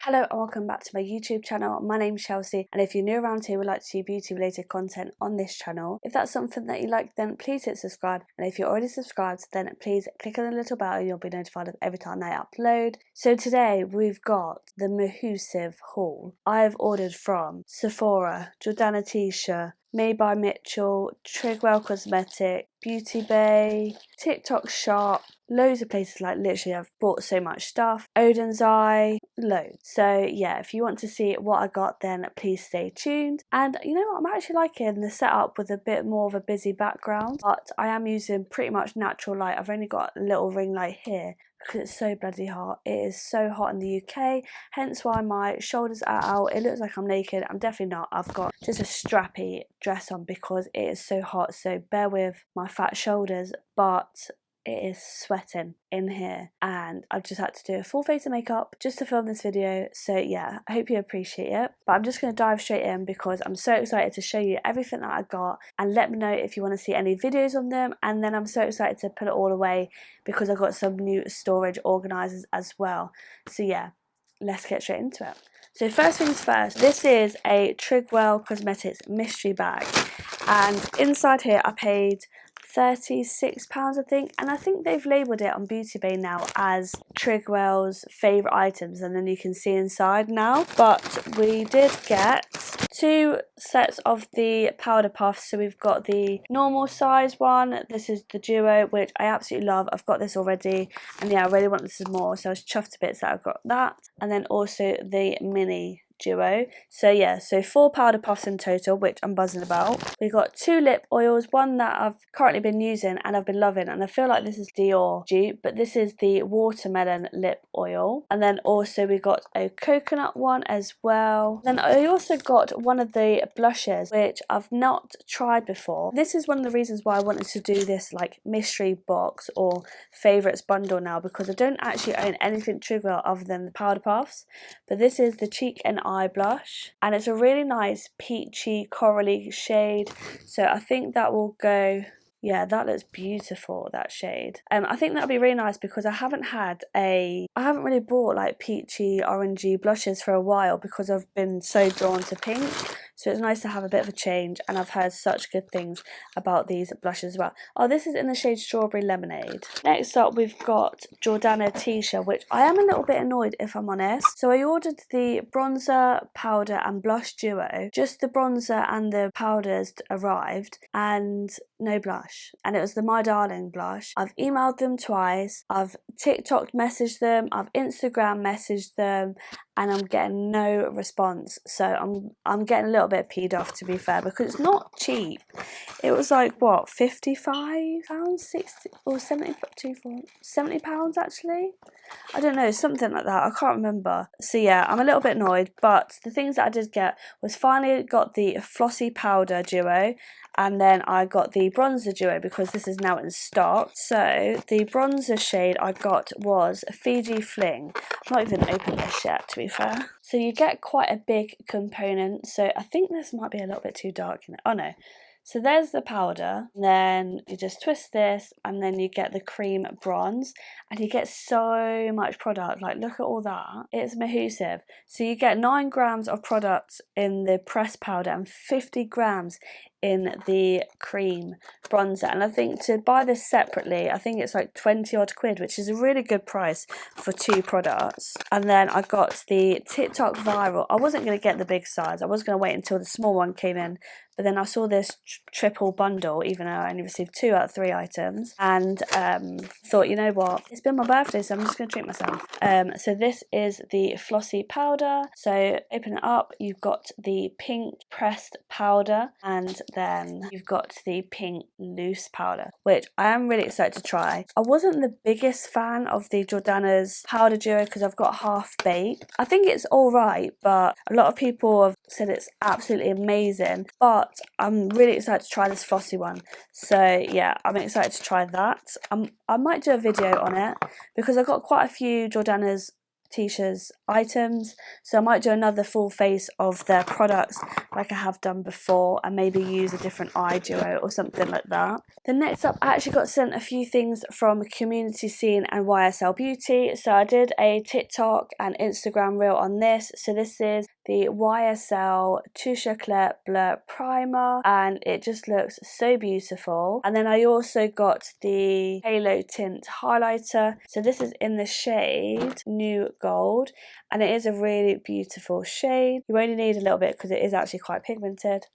Hello and welcome back to my YouTube channel. My name's Chelsea, and if you're new around here and would like to see beauty related content on this channel, if that's something that you like, then please hit subscribe, and if you're already subscribed, then please click on the little bell and you'll be notified of every time I upload. So today we've got the Mahusive haul. I've ordered from Sephora, Jordana T-shirt, Made by Mitchell, TRIGWELL Cosmetic, Beautybay, TikTok Shop, loads of places, like literally I've bought so much stuff, ODENSEYE, loads. So yeah, if you want to see what I got, then please stay tuned. And you know what, I'm actually liking the setup with a bit more of a busy background, but I am using pretty much natural light. I've only got a little ring light here because it's so bloody hot. It is so hot in the UK, hence why my shoulders are out. It looks like I'm naked. I'm definitely not. I've got just a strappy dress on because it is so hot, so bear with my fat shoulders, but it is sweating in here and I've just had to do a full face of makeup just to film this video. So yeah, I hope you appreciate it, but I'm just going to dive straight in because I'm so excited to show you everything that I got, and let me know if you want to see any videos on them. And then I'm so excited to put it all away because I've got some new storage organisers as well. So yeah, let's get straight into it. So first things first, this is a TRIGWELL Cosmetics mystery bag, and inside here I paid £36 I think, and I think they've labelled it on Beautybay now as TRIGWELL's favourite items, and then you can see inside now. But we did get two sets of the powder puffs. So we've got the normal size one, this is the duo, which I absolutely love. I've got this already, and yeah, I really want this more, so I was chuffed to bits that I've got that. And then also the mini duo. So yeah, so 4 powder puffs in total, which I'm buzzing about. We got 2 lip oils, one that I've currently been using and I've been loving, and I feel like this is Dior dupe, but this is the watermelon lip oil. And then also we got a coconut one as well. Then I also got one of the blushes, which I've not tried before. This is one of the reasons why I wanted to do this like mystery box or favourites bundle now, because I don't actually own anything TRIGWELL other than the powder puffs. But this is the Cheek and Eye blush, and it's a really nice peachy corally shade, so I think that will go. Yeah, that looks beautiful, that shade. I think that'll be really nice because I haven't really bought like peachy orangey blushes for a while because I've been so drawn to pink. So it's nice to have a bit of a change, and I've heard such good things about these blushes as well. Oh, this is in the shade Strawberry Lemonade. Next up, we've got Jordana T-shirt, which I am a little bit annoyed if I'm honest. So I ordered the bronzer, powder and blush duo. Just the bronzer and the powders arrived and no blush. And it was the My Darling blush. I've emailed them twice, I've TikTok messaged them, I've Instagram messaged them, and I'm getting no response. So I'm getting a little bit peed off, to be fair, because it's not cheap. It was like what, £55, 60 or 70 pounds actually. I don't know, something like that. I can't remember. So yeah, I'm a little bit annoyed. But the things that I did get was finally got the flossy powder duo, and then I got the bronzer duo because this is now in stock. So the bronzer shade I got was Fiji Fling. I'm not even opened this yet, to be fair. So you get quite a big component. So I think this might be a little bit too dark in it. Oh no. So there's the powder, then you just twist this, and then you get the cream bronze, and you get so much product. Like, look at all that. It's Mahusive. So you get 9 grams of product in the pressed powder and 50 grams in the cream bronzer. And I think to buy this separately, I think it's like 20 odd quid, which is a really good price for 2 products. And then I got the TikTok Viral. I wasn't going to get the big size. I was going to wait until the small one came in, but then I saw this triple bundle, even though I only received 2 out of 3 items, and thought, you know what, it's been my birthday, so I'm just going to treat myself. So this is the flossy powder. So open it up, you've got the pink pressed powder, and then you've got the pink loose powder, which I am really excited to try. I wasn't the biggest fan of the Jordana's powder duo because I've got Half Baked. I think it's alright, but a lot of people have said it's absolutely amazing. But I'm really excited to try this flossy one. So yeah, I'm excited to try that. I might do a video on it because I got quite a few Jordana's TOUCHE's items, so I might do another full face of their products like I have done before, and maybe use a different eye duo or something like that. Then next up, I actually got sent a few things from Community Scene and YSL Beauty, so I did a TikTok and Instagram reel on this. So this is the YSL Touche Éclat Blur Primer, and it just looks so beautiful. And then I also got the Halo Tint Highlighter, so this is in the shade New Gold, and it is a really beautiful shade. You only need a little bit because it is actually quite pigmented.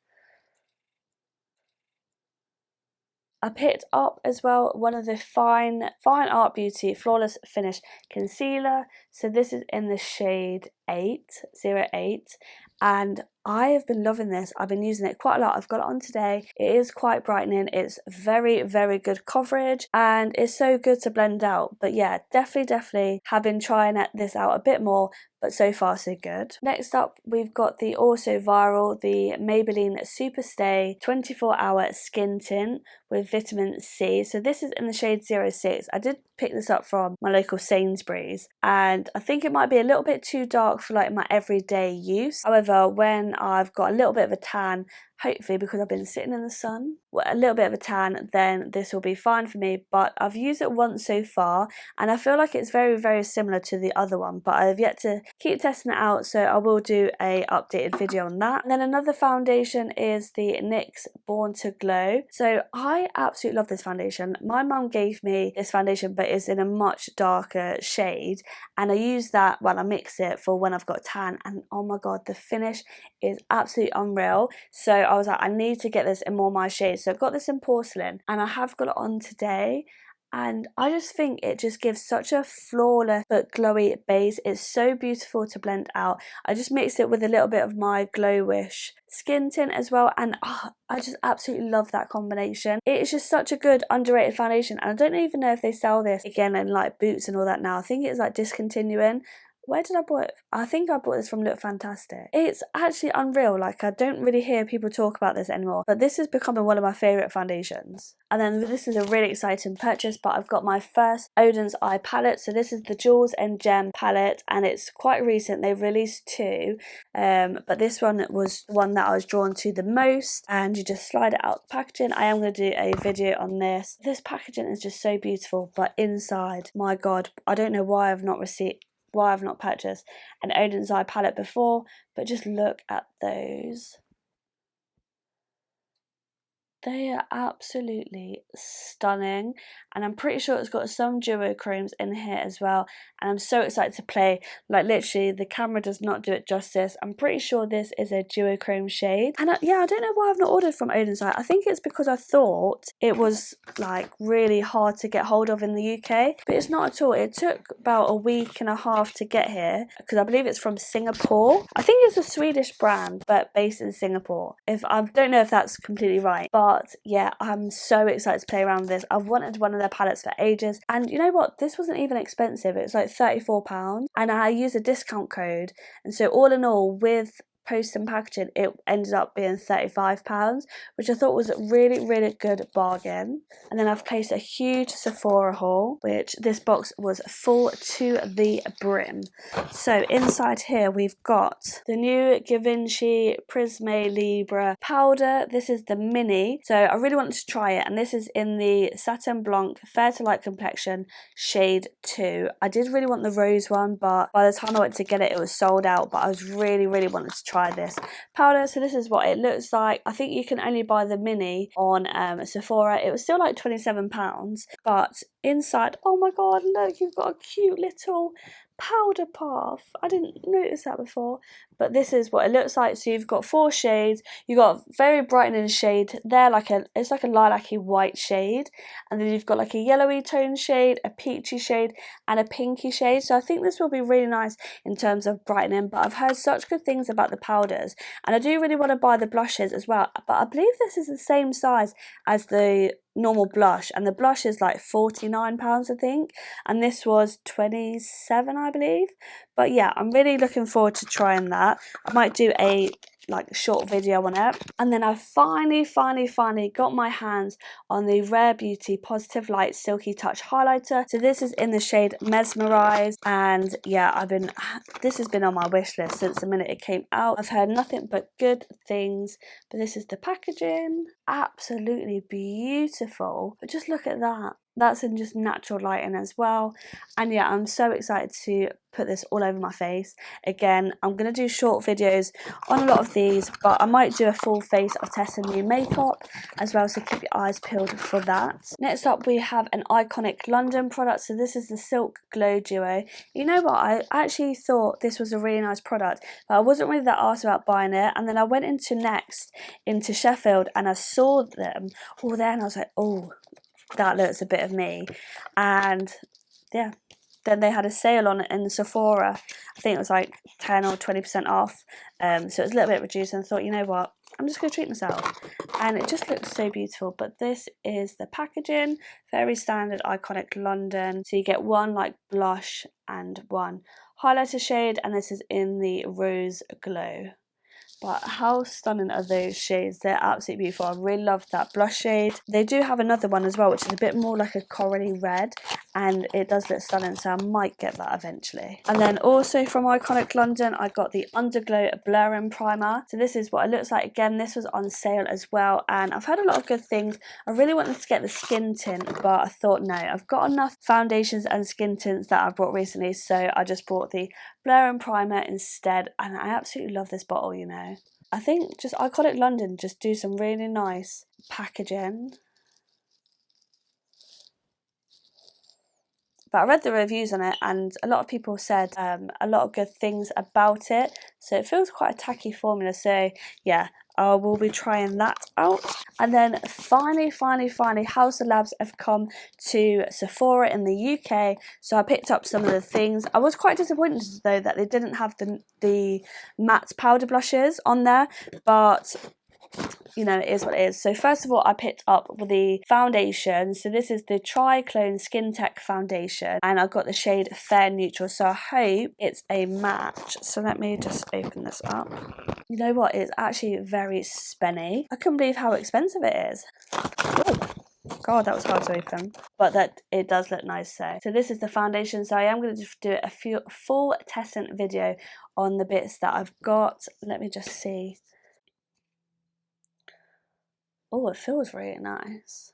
I picked up as well one of the Fine Art Beauty Flawless Finish Concealer. So this is in the shade 808, and I have been loving this. I've been using it quite a lot. I've got it on today. It is quite brightening. It's very, very good coverage, and it's so good to blend out. But yeah, definitely have been trying this out a bit more, but so far so good. Next up, we've got the also viral, the Maybelline Super Stay 24-hour skin tint with vitamin C. So this is in the shade 06. I did pick this up from my local Sainsbury's, and I think it might be a little bit too dark for like my everyday use. However, when I've got a little bit of a tan, hopefully because I've been sitting in the sun, a little bit of a tan, then this will be fine for me. But I've used it once so far, and I feel like it's very, very similar to the other one, but I've yet to keep testing it out, so I will do a updated video on that. And then another foundation is the NYX Born to Glow. So I absolutely love this foundation. My mum gave me this foundation, but it's in a much darker shade, and I use that when I mix it for when I've got tan, and oh my god, the finish is absolutely unreal. So I was like, I need to get this in more of my shades. So I've got this in porcelain, and I have got it on today, and I just think it just gives such a flawless but glowy base. It's so beautiful to blend out. I just mixed it with a little bit of my Glowish skin tint as well, and I just absolutely love that combination. It is just such a good underrated foundation, and I don't even know if they sell this again in like Boots and all that now. I think it's like discontinuing. Where did I buy it? I think I bought this from Look Fantastic. It's actually unreal. Like, I don't really hear people talk about this anymore, but this is becoming one of my favourite foundations. And then this is a really exciting purchase, but I've got my first ODENSEYE palette. So this is the Jewels and Gem palette, and it's quite recent. They've released two, but this one was the one that I was drawn to the most, and you just slide it out the packaging. I am going to do a video on this. This packaging is just so beautiful, but inside, my god, I don't know why I've not purchased an ODENSEYE palette before, but just look at those. They are absolutely stunning, and I'm pretty sure it's got some duochromes in here as well, and I'm so excited to play. Like, literally the camera does not do it justice. I'm pretty sure this is a duochrome shade, and yeah, I don't know why I've not ordered from ODENSEYE. I think it's because I thought it was like really hard to get hold of in the UK, but it's not at all. It took about a week and a half to get here, because I believe it's from Singapore. I think it's a Swedish brand but based in Singapore. I don't know if that's completely right, but yeah, I'm so excited to play around with this. I've wanted one of their palettes for ages, and you know what, this wasn't even expensive. It was like £34, and I used a discount code, and so all in all, with post and packaging, it ended up being £35, which I thought was a really, really good bargain. And then I've placed a huge Sephora haul, which this box was full to the brim. So inside here we've got the new Givenchy PRISME Libre powder. This is the mini, so I really wanted to try it, and this is in the Satin Blanc Fair to Light Complexion shade 2. I did really want the rose one, but by the time I went to get it, it was sold out, but I was really, really wanted to try this powder. So this is what it looks like. I think you can only buy the mini on Sephora. It was still like £27, but inside, oh my god, look, you've got a cute little powder puff. I didn't notice that before, but this is what it looks like. So you've got 4 shades. You've got a very brightening shade there, it's like a lilac-y white shade, and then you've got like a yellowy tone shade, a peachy shade, and a pinky shade. So I think this will be really nice in terms of brightening, but I've heard such good things about the powders, and I do really want to buy the blushes as well, but I believe this is the same size as the normal blush, and the blush is like £49 I think, and this was 27 I believe. But yeah, I'm really looking forward to trying that. I might do a like short video on it. And then I finally got my hands on the Rare Beauty Positive Light Silky Touch highlighter. So this is in the shade Mesmerise, and yeah, this has been on my wish list since the minute it came out. I've heard nothing but good things, but this is the packaging. Absolutely beautiful. But just look at that. That's in just natural lighting as well. And yeah, I'm so excited to put this all over my face. Again, I'm going to do short videos on a lot of these, but I might do a full face of testing new makeup as well, so keep your eyes peeled for that. Next up, we have an iconic London product. So this is the Silk Glow Duo. You know what, I actually thought this was a really nice product, but I wasn't really that arsed about buying it. And then I went into Sheffield, and I saw them all there, and I was like, oh, that looks a bit of me. And yeah, then they had a sale on it in Sephora. I think it was like 10 or 20% off, so it was a little bit reduced, and I thought, you know what, I'm just going to treat myself. And it just looks so beautiful. But this is the packaging, very standard iconic London. So you get one like blush and one highlighter shade, and this is in the Rose Glow. But how stunning are those shades? They're absolutely beautiful. I really love that blush shade. They do have another one as well, which is a bit more like a corally red, and it does look stunning, so I might get that eventually. And then also from Iconic London, I got the Underglow Blurring Primer. So this is what it looks like. Again, this was on sale as well, and I've heard a lot of good things. I really wanted to get the skin tint, but I thought, no, I've got enough foundations and skin tints that I've bought recently, so I just bought the Blurring Primer instead, and I absolutely love this bottle, you know. I think just Iconic London just do some really nice packaging. But I read the reviews on it, and a lot of people said a lot of good things about it. So it feels quite a tacky formula. So yeah, I will be trying that out. And then finally, House of Labs have come to Sephora in the UK. So I picked up some of the things. I was quite disappointed though that they didn't have the matte powder blushes on there, but you know, it is what it is. So first of all, I picked up the foundation. So this is the TRICLONE Skin Tech Foundation, and I got the shade Fair Neutral. So I hope it's a match. So let me just open this up. You know what? It's actually very spenny. I couldn't believe how expensive it is. Ooh. God, that was hard to open, but that it does look nice. So this is the foundation. So I am going to do a full testing video on the bits that I've got. Let me just see. Oh, it feels really nice.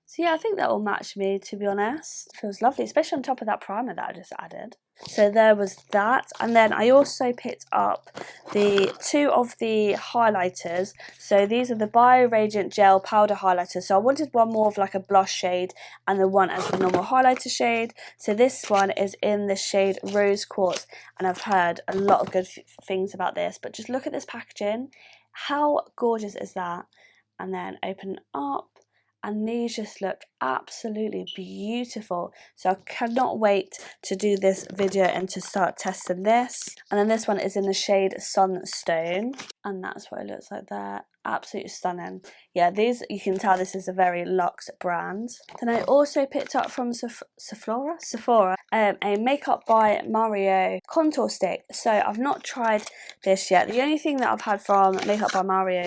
So yeah, I think that will match me, to be honest. It feels lovely, especially on top of that primer that I just added. So there was that. And then I also picked up the two of the highlighters. So these are the Bio Radiant Gel Powder Highlighters. So I wanted one more of like a blush shade and the one as the normal highlighter shade. So this one is in the shade Rose Quartz. And I've heard a lot of good things about this. But just look at this packaging. How gorgeous is that? And then open up, and these just look absolutely beautiful. So I cannot wait to do this video and to start testing this. And then this one is in the shade Sunstone, and that's what it looks like there. Absolutely stunning. Yeah, these, you can tell this is a very luxe brand. Then I also picked up from Sephora, a Makeup by Mario contour stick. So I've not tried this yet. The only thing that I've had from Makeup by Mario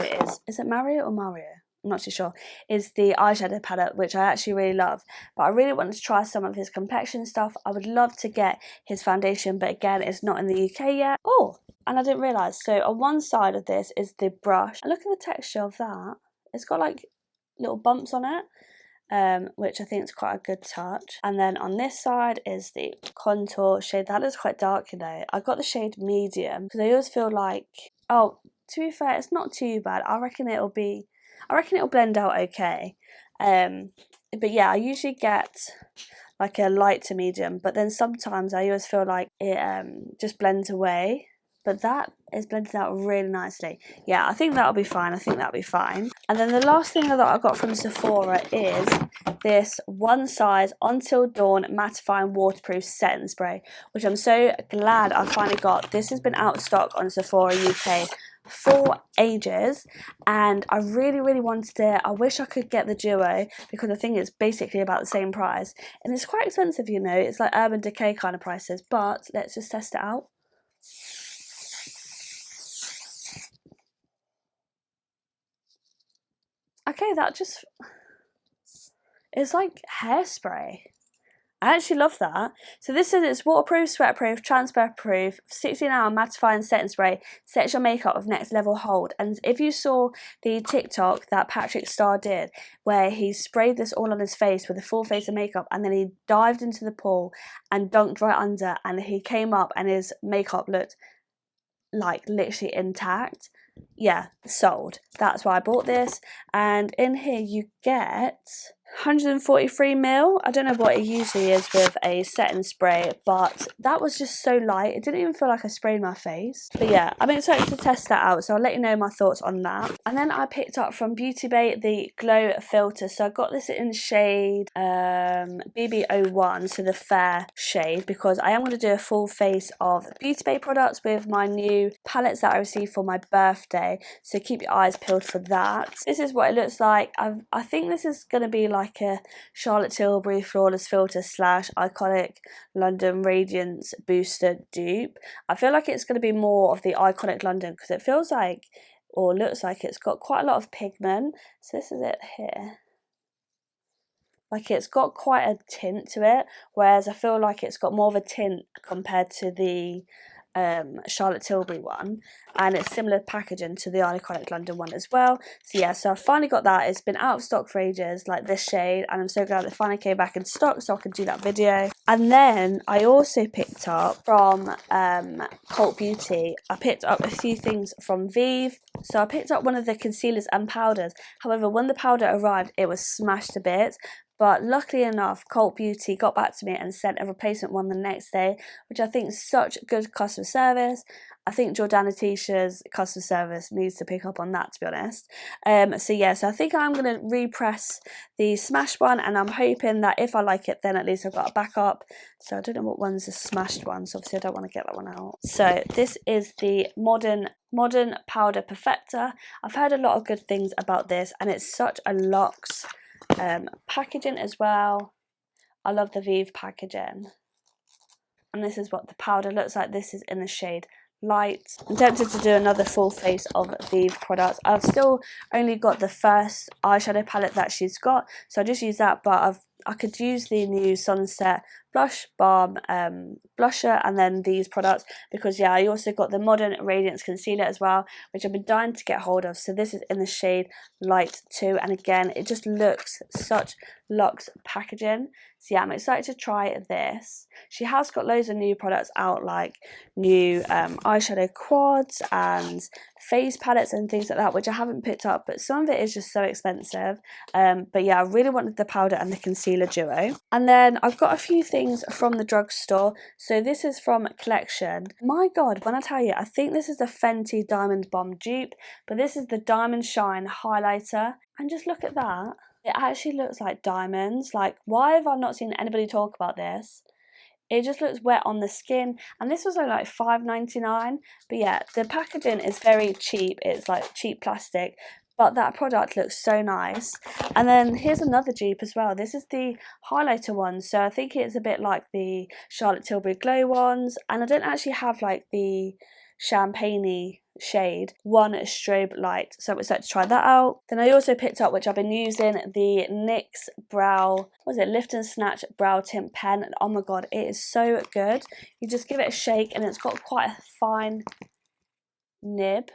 is it Mario or Mario? I'm not too sure, is the eyeshadow palette, which I actually really love. But I really wanted to try some of his complexion stuff. I would love to get his foundation, but again, it's not in the UK yet. Oh, and I didn't realise. So on one side of this is the brush. And look at the texture of that. It's got like little bumps on it, which I think is quite a good touch. And then on this side is the contour shade. That is quite dark, you know. I got the shade medium because I always feel like, oh, to be fair, it's not too bad. I reckon it'll blend out okay. But yeah, I usually get like a light to medium, but then sometimes I always feel like it just blends away. But that is blended out really nicely. Yeah, I think that'll be fine. And then the last thing that I got from Sephora is this One Size Until Dawn Mattifying Waterproof Setting Spray, which I'm so glad I finally got. This has been out of stock on Sephora UK for ages, and I really wanted it. I wish I could get the duo because I think it's basically about the same price, and it's quite expensive, you know. It's like Urban Decay kind of prices, but let's just test it out. Okay, that just, it's like hairspray. I actually love that. So this is, it's waterproof, sweatproof, transfer proof, 16-hour mattifying setting spray, sets your makeup with next level hold. And if you saw the TikTok that Patrick Starr did, where he sprayed this all on his face with a full face of makeup, and then he dived into the pool and dunked right under, and he came up and his makeup looked like literally intact. Yeah, sold. That's why I bought this. And in here you get 143ml. I don't know what it usually is with a setting spray, but that was just so light. It didn't even feel like I sprayed my face. But yeah, I'm excited to test that out, so I'll let you know my thoughts on that. And then I picked up from Beautybay the Glow Filter. So I got this in shade BB01, so the fair shade, because I am going to do a full face of Beautybay products with my new palettes that I received for my birthday. So keep your eyes peeled for that. This is what it looks like. I think this is going to be like a Charlotte Tilbury Flawless Filter / Iconic London Radiance Booster dupe. I feel like it's going to be more of the Iconic London because it feels like, or looks like, it's got quite a lot of pigment. So this is it here. Like, it's got quite a tint to it, whereas I feel like it's got more of a tint compared to the Charlotte Tilbury one, and it's similar packaging to the Iconic London one as well. So yeah, so I finally got that. It's been out of stock for ages, like this shade, and I'm so glad it finally came back in stock so I could do that video. And then I also picked up from Cultbeauty, I picked up a few things from VIEVE. So I picked up one of the concealers and powders. However, when the powder arrived, it was smashed to bits. But luckily enough, Cultbeauty got back to me and sent a replacement one the next day, which I think is such good customer service. I think Jordana Tisha's customer service needs to pick up on that, to be honest. So yeah, so I think I'm going to repress the smashed one, and I'm hoping that if I like it, then at least I've got a backup. So I don't know what one's the smashed one, so obviously I don't want to get that one out. So this is the Modern Powder Perfector. I've heard a lot of good things about this, and it's such a luxe packaging as well. I love the VIEVE packaging. And this is what the powder looks like. This is in the shade Light. I'm tempted to do another full face of VIEVE products. I've still only got the first eyeshadow palette that she's got, so I just use that, but I could use the new Sunset Blush Balm blusher and then these products, because yeah, I also got the Modern Radiance Concealer as well, which I've been dying to get hold of. So this is in the shade Light 2, and again, it just looks such luxe packaging. So yeah, I'm excited to try this. She has got loads of new products out, like new eyeshadow quads and face palettes and things like that, which I haven't picked up, but some of it is just so expensive. But yeah, I really wanted the powder and the concealer duo. And then I've got a few things from the drugstore. So this is from Collection. My god, when I tell you, I think this is the Fenty Diamond Bomb dupe, but this is the Diamond Shine highlighter, and just look at that. It actually looks like diamonds. Like, why have I not seen anybody talk about this? It just looks wet on the skin, and this was only like $5.99. But yeah, the packaging is very cheap. It's like cheap plastic, but that product looks so nice. And then here's another dupe as well. This is the highlighter one, so I think it's a bit like the Charlotte Tilbury Glow ones, and I don't actually have like the champagne-y shade, one strobe light, so I'm excited to try that out. Then I also picked up, which I've been using, the NYX brow, what is it, Lift and Snatch brow tint pen. Oh my god, it is so good. You just give it a shake, and it's got quite a fine nib.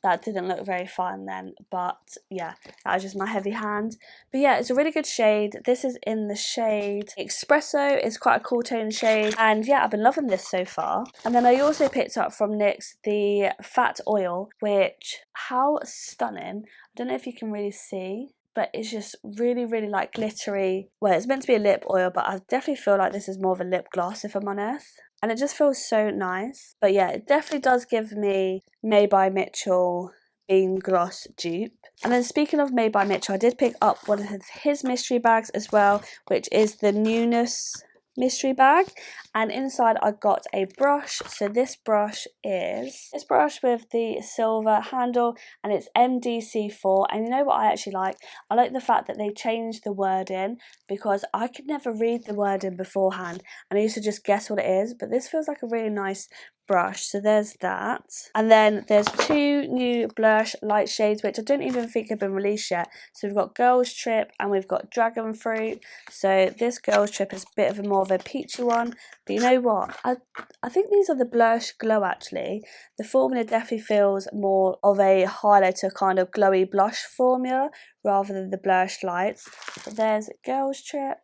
That didn't look very fine then, but yeah, that was just my heavy hand. But yeah, it's a really good shade. This is in the shade Espresso. It's quite a cool tone shade, and yeah, I've been loving this so far. And then I also picked up from NYX the Fat Oil, which, how stunning. I don't know if you can really see, but it's just really, really like glittery. Well, it's meant to be a lip oil, but I definitely feel like this is more of a lip gloss, if I'm honest. And it just feels so nice. But yeah, it definitely does give me May by Mitchell Beam Gloss dupe. And then speaking of May by Mitchell, I did pick up one of his mystery bags as well, which is the Newness mystery bag, and inside I got a brush. So this brush is this brush with the silver handle, and it's MDC4. And you know what I actually like? I like the fact that they changed the wording, because I could never read the wording beforehand and I used to just guess what it is, but this feels like a really nice brush. So there's that. And then there's 2 new blush light shades, which I don't even think have been released yet. So we've got Girls Trip and we've got Dragon Fruit. So this Girls Trip is a bit of a more of a peachy one. But you know what? I think these are the Blush Glow actually. The formula definitely feels more of a highlighter kind of glowy blush formula rather than the blush lights. But there's Girls Trip.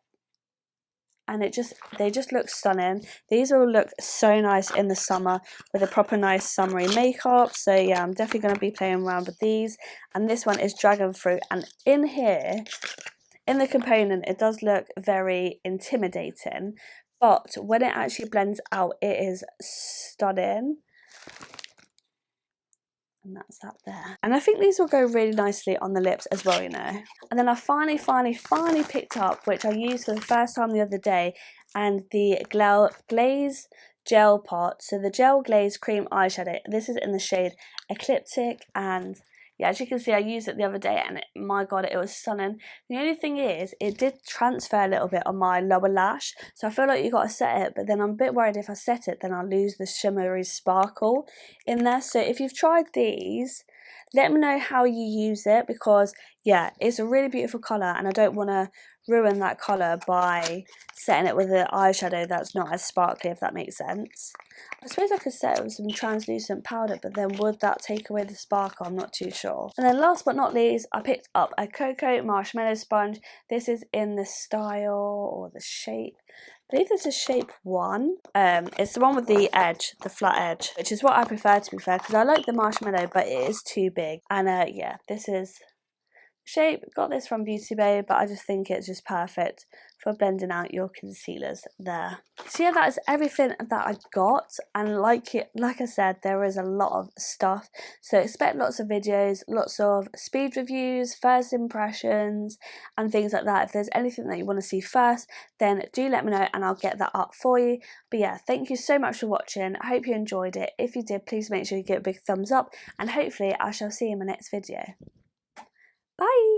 And they just look stunning. These all look so nice in the summer with a proper nice summery makeup. So yeah, I'm definitely going to be playing around with these. And this one is Dragon Fruit. And in here, in the component, it does look very intimidating. But when it actually blends out, it is stunning. And that's that there. And I think these will go really nicely on the lips as well, you know. And then I finally picked up, which I used for the first time the other day, and the Glaze Gel Pot. So the Gel Glaze Cream Eyeshadow. This is in the shade Ecliptic, and yeah, as you can see, I used it the other day and my god, it was stunning. The only thing is, it did transfer a little bit on my lower lash. So I feel like you got to set it, but then I'm a bit worried if I set it, then I'll lose the shimmery sparkle in there. So if you've tried these, let me know how you use it, because yeah, it's a really beautiful colour and I don't want to ruin that colour by setting it with an eyeshadow that's not as sparkly, if that makes sense. I suppose I could set it with some translucent powder, but then would that take away the sparkle? I'm not too sure. And then last but not least, I picked up a Coco Marshmallow Sponge. This is in the style, or the shape, I believe this is shape 1. It's the one with the edge, the flat edge, which is what I prefer, to be fair, because I like the marshmallow, but it is too big. And yeah, this is shape. Got this from Beautybay, but I just think it's just perfect for blending out your concealers there. So yeah, that is everything that I got, and like I said, there is a lot of stuff, so expect lots of videos, lots of speed reviews, first impressions and things like that. If there's anything that you want to see first, then do let me know and I'll get that up for you. But yeah, thank you so much for watching. I hope you enjoyed it. If you did, please make sure you give it a big thumbs up, and hopefully I shall see you in my next video. Bye!